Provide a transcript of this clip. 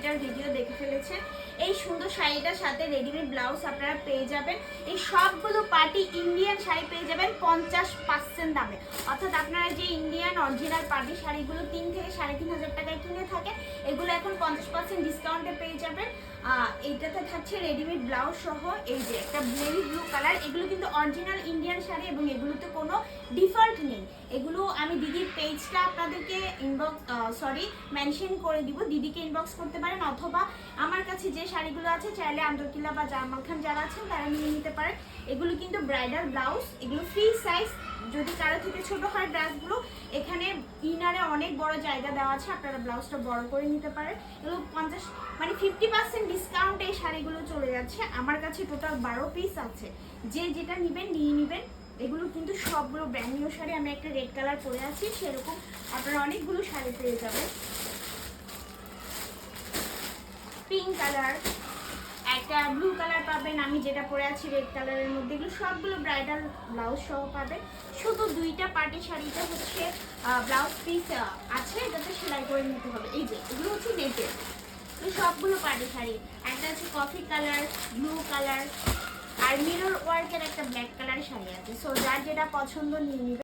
শাড়িটার ভিডিও দেখে ফেলেছেন। এই সুন্দর শাড়িটার সাথে রেডিমেড ব্লাউজ আপনারা পেয়ে যাবেন। এই সবগুলো পার্টি ইন্ডিয়ান শাড়ি পেয়ে যাবেন 50% দামে। অর্থাৎ আপনারা যে ইন্ডিয়ান অরিজিনাল পার্টি শাড়িগুলো 3 থেকে 3,500 টাকায় কিনে থাকেন, এগুলো এখন 50% ডিসকাউন্টে পেয়ে যাবেন। এইটাতে থাকছে রেডিমেড ব্লাউজ সহ। এই যে একটা নেভি ব্লু কালার, এগুলো কিন্তু অরিজিনাল ইন্ডিয়ান শাড়ি এবং এগুলোতে কোনো ডিফল্ট নেই। এগুলো আমি দিদির পেজটা আপনাদেরকে মেনশন করে দিব, দিদিকে ইনবক্স করতে পারেন, অথবা আমার কাছে যে শাড়িগুলো আছে চাইলে আন্দরকিল্লা বা জামাল খান যারা আছেন তারা নিয়ে নিতে পারেন। এগুলো কিন্তু ব্রাইডাল ব্লাউজ, এগুলো ফ্রি সাইজ, যদি কারো থেকে ছোট হয় ড্রেসগুলো এখানে ইনারে অনেক বড় জায়গা দেওয়া আছে, আপনারা ব্লাউজটা বড় করে নিতে পারেন। এগুলো 50% ডিসকাউন্টে এই শাড়িগুলো চলে যাচ্ছে। আমার কাছে টোটাল 12 পিস আছে, যে যেটা নেবেন নিয়ে নেবেন। এগুলো কিন্তু সবগুলো ব্র্যান্ড নিউ শাড়ি। আমি একটা রেড কালার পরে আছি, সেরকম আপনারা অনেকগুলো শাড়ি পেয়ে যাবেন। পিঙ্ক কালার, একটা ব্লু কালার পাবেন, আমি যেটা পরে আছি রেড কালারের মধ্যে। এগুলো সবগুলো ব্রাইডাল ব্লাউজ সহ পাবেন। শুধু দুইটা পার্টি শাড়িতে হচ্ছে ব্লাউজ পিস আছে, এটাতে সেলাই করে নিতে হবে। এই যে এগুলো হচ্ছে নেটের, সবগুলো পার্টি শাড়ি। একটা আছে কফি কালার, ব্লু কালার, আর মিরর ওয়ার্কের একটা ব্ল্যাক কালার শাড়ি আছে। সো যার যেটা পছন্দ নিয়ে নিবে।